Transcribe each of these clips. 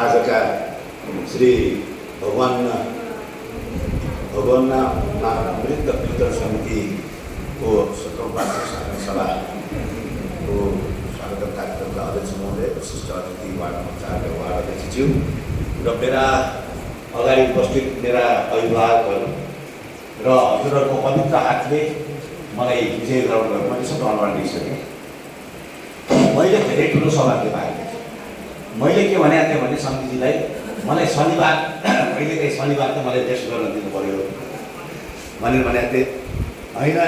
आजका श्री भगवान्नामृत वितरण समितिको 17औं वार्षिक साधारण सभाको स्वागत कार्यक्रमका अध्यक्ष महोदय, विशिष्ट अतिथि वार्ड नम्बर 4 का वार्ड अध्यक्षज्यू र मेरा अगाडि उपस्थित मेरा अभिभावकहरू र हजुरहरूको पवित्र हातले मलाई विजय गराउनु भएको मैले सब अनुमान दिइसकेँ। मैले धेरै ठुलो सौभाग्य पाएँ। मैले के भनेको थिएँ भने समितिलाई मलाई शनिबार कहिलेकाहीँ शनिबार त मलाई रेस्ट गर्न दिनु पर्यो भनेर भनेको थिएँ। होइन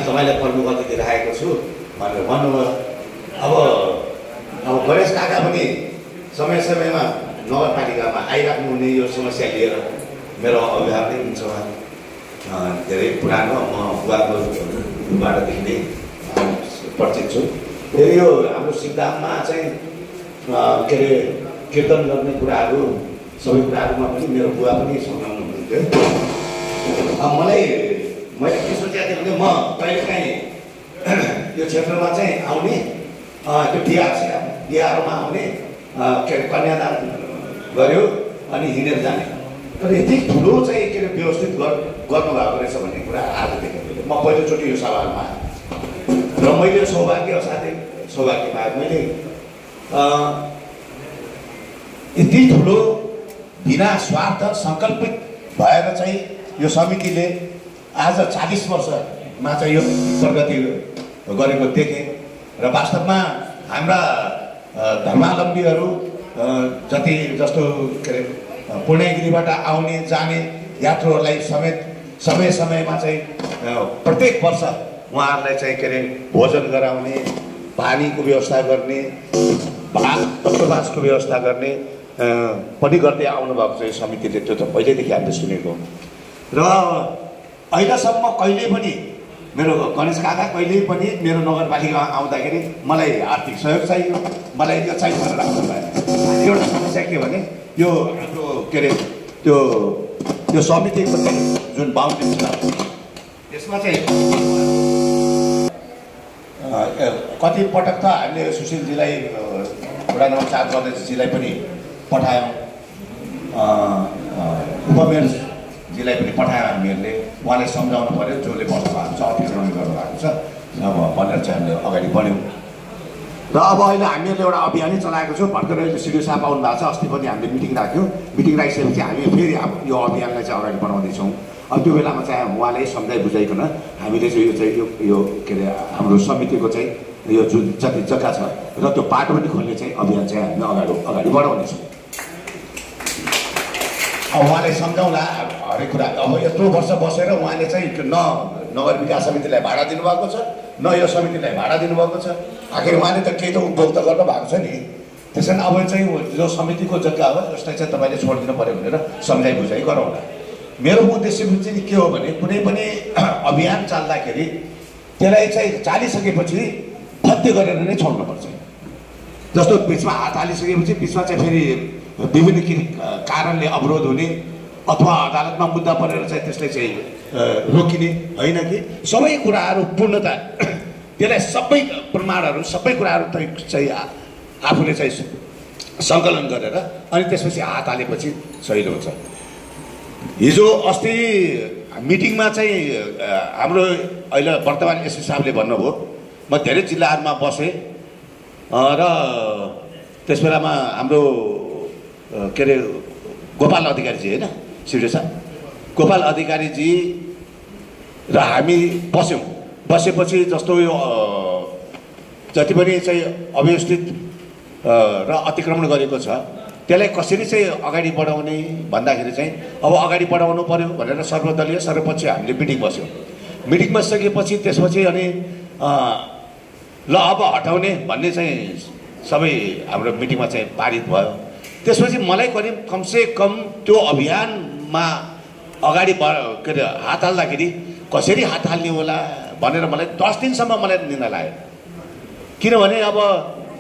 तपाईँलाई प्रमुख अतिथि राखेको छु भनेर भन्नुभयो। अब गणेश काका पनि समय समयमा नगरपालिकामा आइराख्नु हुने यो समस्या लिएर मेरो अभिभावक हुन्छ धेरै पुरानो म बुवाकोबाटदेखि नै परिचित छु। फेरि यो हाम्रो सिक्दाममा चाहिँ के अरे कीर्तन गर्ने कुराहरू सबै कुराहरूमा पनि मेरो बुवा पनि सघाउनु हुनुहुन्थ्यो। मैले के सोचेको थिएँ भने म कहिलेकाहीँ यो क्षेत्रमा चाहिँ आउने त्यो बिहारमा आउने के अरे कन्यादान गऱ्यो अनि हिँडेर जाने। तर यति ठुलो चाहिँ के अरे व्यवस्थित गर्नुभएको रहेछ भन्ने कुरा आज देखेँ। म पहिलोचोटि यो सभामा र मैले सौभाग्य पाएँ। मैले यति ठुलो बिना स्वार्थ सङ्कल्पित भएर चाहिँ यो समितिले आज 40 वर्षमा चाहिँ यो प्रगति गरेको देखेँ र वास्तवमा हाम्रा धर्मावलम्बीहरू जस्तो के अरे पूर्णगिरीबाट आउने जाने यात्रुहरूलाई समेत समय समयमा चाहिँ प्रत्येक वर्ष उहाँहरूलाई चाहिँ के अरे भोजन गराउने, पानीको व्यवस्था गर्ने, बसोबासको व्यवस्था गर्ने पनि गर्दै आउनुभएको चाहिँ समितिले त्यो त पहिल्यैदेखि हामीले सुनेको र अहिलेसम्म कहिले पनि मेरो गणेश काका कहिले पनि मेरो नगरपालिकामा आउँदाखेरि मलाई आर्थिक सहयोग चाहियो, मलाई यो चाहियो भनेर आउनु भएन। एउटा समस्या के भने यो के अरे त्यो समितिको चाहिँ जुन बााउन्ड्री छ त्यसमा चाहिँ कति पटक त हामीले सुशीलजीलाई वडा नम्बर 4 अध्यक्षजीलाई पनि पठायौँ, उपमेयरजीलाई पनि पठायौँ हामीहरूले। उहाँले सम्झाउनु पऱ्यो जसले बस्नुभएको छ अतिक्रमण गर्नुभएको छ भनेर चाहिँ हामीले अगाडि बढ्यौँ। र अब अहिले हामीहरूले एउटा अभियानै चलाएको छौँ। भर्खर अहिले सिडिओ साहब आउनु भएको छ। अस्ति पनि हामीले मिटिङ राख्यौँ। मिटिङ राखिसकेपछि हामी फेरि अब यो अभियानलाई चाहिँ अगाडि बढाउँदैछौँ। अब त्यो बेलामा चाहिँ उहाँले सम्झाइ बुझाइकन हामीले चाहिँ यो के अरे हाम्रो समितिको चाहिँ यो जुन जति जग्गा छ र त्यो बाटो पनि खोल्ने चाहिँ अभियान चाहिँ हामी अगाडि बढाउनेछौँ। अब उहाँले सम्झाउँला हरेक कुरा। अब यत्रो वर्ष बसेर उहाँले चाहिँ न नगर विकास समितिलाई भाडा दिनुभएको छ न यो समितिलाई भाडा दिनुभएको छ। आखिर उहाँले त केही त उपभोग त गर्नु भएको छ नि। त्यसै कारण अब चाहिँ जो समितिको जग्गा हो यसलाई चाहिँ तपाईँले छोडिदिनु पऱ्यो भनेर सम्झाइ बुझाइ गराउँला। मेरो उद्देश्य चाहिँ के हो भने कुनै पनि अभियान चाल्दाखेरि त्यसलाई चाहिँ चालिसकेपछि फत्ते गरेर नै छोड्नुपर्छ। जस्तो बिचमा हात हालिसकेपछि बिचमा चाहिँ फेरि विभिन्न कारणले अवरोध हुने अथवा अदालतमा मुद्दा परेर चाहिँ त्यसलाई चाहिँ रोकिने होइन कि सबै कुराहरू पूर्णता त्यसलाई सबै प्रमाणहरू सबै कुराहरू चाहिँ आफूले चाहिँ सङ्कलन गरेर अनि त्यसपछि हात हालेपछि सहिलो हुन्छ। हिजो अस्ति मिटिङमा चाहिँ हाम्रो अहिले वर्तमान एसपी साहबले भन्नुभयो म धेरै जिल्लाहरूमा बसेँ र त्यस बेलामा हाम्रो के अरे गोपाल अधिकारीजी होइन सिडिओ साहब गोपाल अधिकारीजी र हामी बसेपछि जस्तो यो जति पनि चाहिँ अव्यवस्थित र अतिक्रमण गरेको छ त्यसलाई कसरी चाहिँ अगाडि बढाउने भन्दाखेरि चाहिँ अब अगाडि बढाउनु पर्यो भनेर सर्वदलीय सर्वपक्षीय हामीले मिटिङ बस्यौँ। मिटिङ बसिसकेपछि त्यसपछि अनि ल अब हटाउने भन्ने चाहिँ सबै हाम्रो मिटिङमा चाहिँ पारित भयो। त्यसपछि मलाई करिब कमसेकम त्यो अभियानमा अगाडि के अरे हात हाल्दाखेरि कसरी हात हाल्ने होला भनेर मलाई 10 दिनसम्म मलाई निर्णय लाग्यो। किनभने अब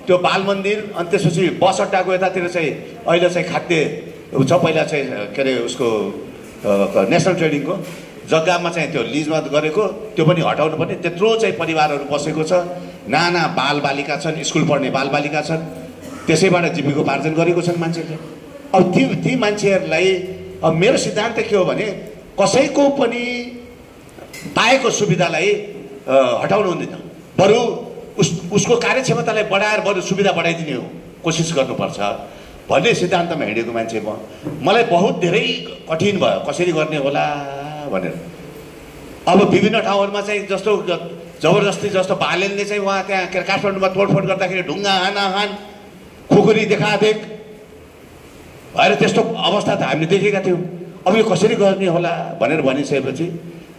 त्यो बाल मन्दिर अनि त्यसपछि बस अड्डाको यतातिर चाहिँ अहिले चाहिँ खाद्य छ, पहिला चाहिँ के अरे उसको नेसनल ट्रेडिङको जग्गामा चाहिँ त्यो लिजमा गरेको त्यो पनि हटाउनु पर्ने। त्यत्रो चाहिँ परिवारहरू बसेको छ, नाना बालबालिका छन्, स्कुल पढ्ने बालबालिका छन्, त्यसैबाट जीविकोपार्जन गरेको छन् मान्छेले। अब ती मान्छेहरूलाई अब मेरो सिद्धान्त के हो भने कसैको पनि पाएको सुविधालाई हटाउनु हुँदैन, बरु उसको कार्यक्षमतालाई बढाएर बरु सुविधा बढाइदिने हो कोसिस गर्नुपर्छ भन्ने सिद्धान्तमा हिँडेको मान्छे मलाई बहुत धेरै कठिन भयो कसरी गर्ने होला भनेर। अब विभिन्न ठाउँहरूमा चाहिँ जस्तो जबरजस्ती जस्तो बालेनले चाहिँ उहाँ त्यहाँ के अरे काठमाडौँमा तोडफोड गर्दाखेरि ढुङ्गा हानाहान खुकुरी देखादेख भएर त्यस्तो अवस्था त हामीले देखेका थियौँ। अब यो कसरी गर्ने होला भनेर भनिसकेपछि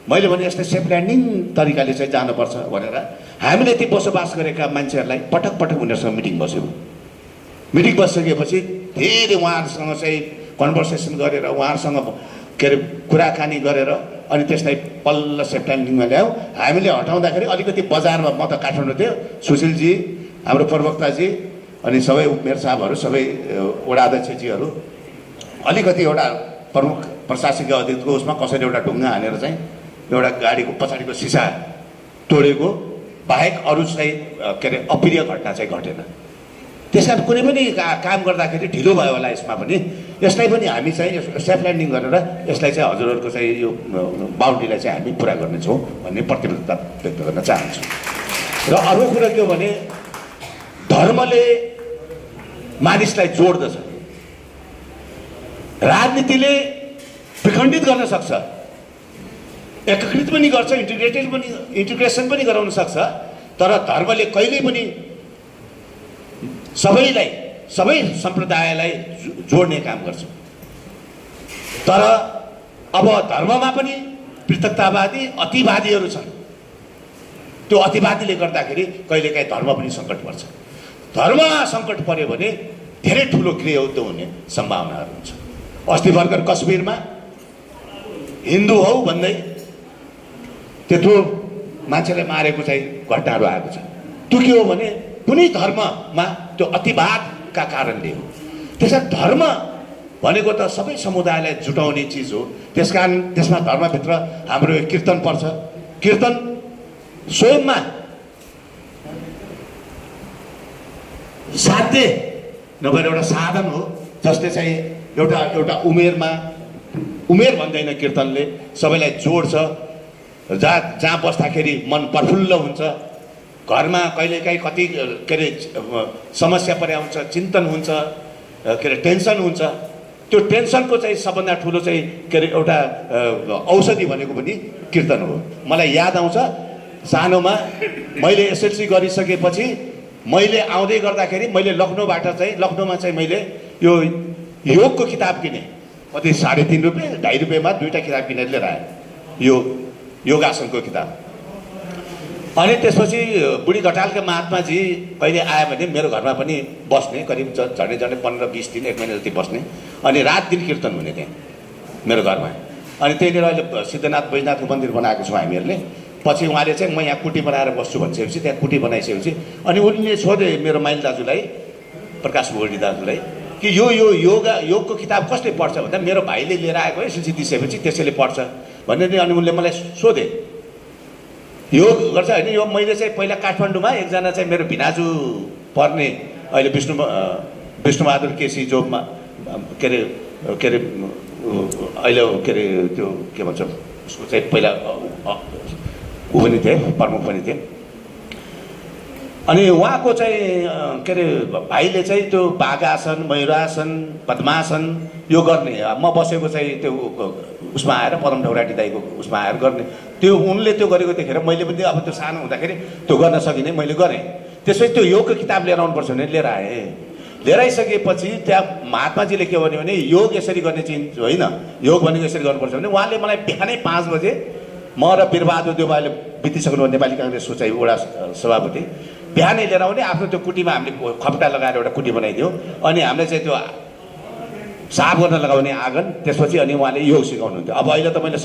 मैले भने यस्तै सेफ ल्यान्डिङ तरिकाले चाहिँ जानुपर्छ भनेर हामीले ती बसोबास गरेका मान्छेहरूलाई पटक पटक उनीहरूसँग मिटिङ बस्यौँ। मिटिङ बसिसकेपछि धेरै उहाँहरूसँग चाहिँ कन्भर्सेसन गरेर उहाँहरूसँग के अरे कुराकानी गरेर अनि त्यसलाई पल्ल सेफ ल्यान्डिङमा ल्यायौँ। हामीले हटाउँदाखेरि अलिकति बजारमा म त काठमाडौँ थियो, सुशीलजी हाम्रो प्रवक्ताजी अनि सबै मेयर साहबहरू सबै वडा अध्यक्षजीहरू अलिकति एउटा प्रमुख प्रशासकीय अधिकारीको उसमा कसैले एउटा ढुङ्गा हानेर चाहिँ एउटा गाडीको पछाडिको सिसा तोडेको बाहेक अरू चाहिँ के अरे अप्रिय घटना चाहिँ घटेन। त्यस कारण कुनै पनि काम गर्दाखेरि ढिलो भयो होला यसमा पनि, यसलाई पनि हामी चाहिँ सेफ ल्यान्डिङ गरेर यसलाई चाहिँ हजुरहरूको चाहिँ यो बााउन्ड्रीलाई चाहिँ हामी पुरा गर्नेछौँ भन्ने प्रतिबद्धता व्यक्त गर्न चाहन्छु। र अर्को कुरा के हो भने धर्मले मानिसलाई जोड्दछ, राजनीतिले विखण्डित गर्न सक्छ, एकीकृत पनि गर्छ, इन्टिग्रेसन पनि गराउन सक्छ, तर धर्मले कहिल्यै पनि सबैलाई सबै सम्प्रदायलाई जोड्ने काम गर्छ। तर अब धर्ममा पनि पृथकतावादी अतिवादीहरू छन्, त्यो अतिवादीले गर्दाखेरि कहिलेकाहीँ धर्म पनि सङ्कट पर्छ। धर्म सङ्कट पर्यो भने धेरै ठुलो गृहयुद्ध हुने सम्भावनाहरू हुन्छ। अस्ति भर्खर कश्मीरमा हिन्दू हौ भन्दै त्यत्रो मान्छेलाई मारेको चाहिँ घटनाहरू आएको छ। त्यो के हो भने कुनै धर्ममा त्यो अतिवादका कारणले हो। त्यसैले धर्म भनेको त सबै समुदायलाई जुटाउने चिज हो। त्यसकारण त्यसमा धर्मभित्र हाम्रो कीर्तन पर्छ। कीर्तन स्वयंमा साध्य नभएर एउटा साधन हो, जसले चाहिँ एउटा उमेर भन्दैन, कीर्तनले सबैलाई जोड्छ। जहाँ बस्दाखेरि मन प्रफुल्ल हुन्छ, घरमा कहिलेकाहीँ कति के अरे समस्या परे आउँछ, चिन्तन हुन्छ, के अरे टेन्सन हुन्छ, त्यो टेन्सनको चाहिँ सबभन्दा ठुलो चाहिँ के अरे एउटा औषधि भनेको पनि कीर्तन हो। मलाई याद आउँछ सानोमा मैले एसएलसी गरिसकेपछि मैले आउँदै गर्दाखेरि मैले लखनऊमा चाहिँ मैले यो योगको किताब किने, कति 3.5 रुपियाँ 2.5 रुपियाँमा 2टा किताब किनेर लिएर आएँ, यो योगासनको किताब। अनि त्यसपछि बुढी घटालका महात्माजी कहिले आयो भने मेरो घरमा पनि बस्ने, करिब झन्डै 15-20 दिन 1 महिना जति बस्ने, अनि रात दिन कीर्तन हुने त्यहाँ मेरो घरमा। अनि त्यहीँनिर अहिले सिद्धनाथ बैजनाथको मन्दिर बनाएको छौँ हामीहरूले। पछि उहाँले चाहिँ म यहाँ कुटी बनाएर बस्छु भनिसकेपछि त्यहाँ कुटी बनाइसकेपछि अनि उनले सोधे मेरो माइल दाजुलाई, प्रकाश बोगटी दाजुलाई, कि योगको किताब कसले पढ्छ भन्दा मेरो भाइले लिएर आएको एसएलसी दिइसकेपछि त्यसैले पढ्छ भन्ने। अनि उनले मलाई सोधे योग गर्छ होइन। यो मैले चाहिँ पहिला काठमाडौँमा एकजना चाहिँ मेरो भिनाजु पर्ने अहिले विष्णुबहादुर केसी जोबमा के अरे अहिले के अरे त्यो के भन्छ उसको चाहिँ पहिला ऊ पनि थिए, प्रमुख पनि थिए। अनि उहाँको चाहिँ के अरे भाइले चाहिँ त्यो बाघासन, मयूरासन, पद्मासन यो गर्ने, म बसेको चाहिँ त्यो उसमा आएर पदम ढौराटी दाईको उसमा आएर गर्ने, त्यो उनले त्यो गरेको देखेर मैले पनि अब त्यो सानो हुँदाखेरि त्यो गर्न सकिनँ, मैले गरेँ। त्यसपछि त्यो योगको किताब लिएर आउनुपर्छ भने लिएर आएँ। लिएर आइसकेपछि त्यहाँ महात्माजीले के भन्यो भने योग यसरी गर्ने चिज होइन, योग भनेको यसरी गर्नुपर्छ भने उहाँले मलाई बिहानै 5 बजे, म र वीरबहादुर देउवाले बितिसक्नु नेपाली काङ्ग्रेसको चाहिँ वडा सभापति, बिहानै लिएर आउने आफ्नो त्यो कुटीमा हामीले खप्टा लगाएर एउटा कुटी बनाइदियो। अनि हामीले चाहिँ त्यो साफ गर्न लगाउने आँगन, त्यसपछि अनि उहाँले योग सिकाउनुहुन्थ्यो। अब अहिले त मैले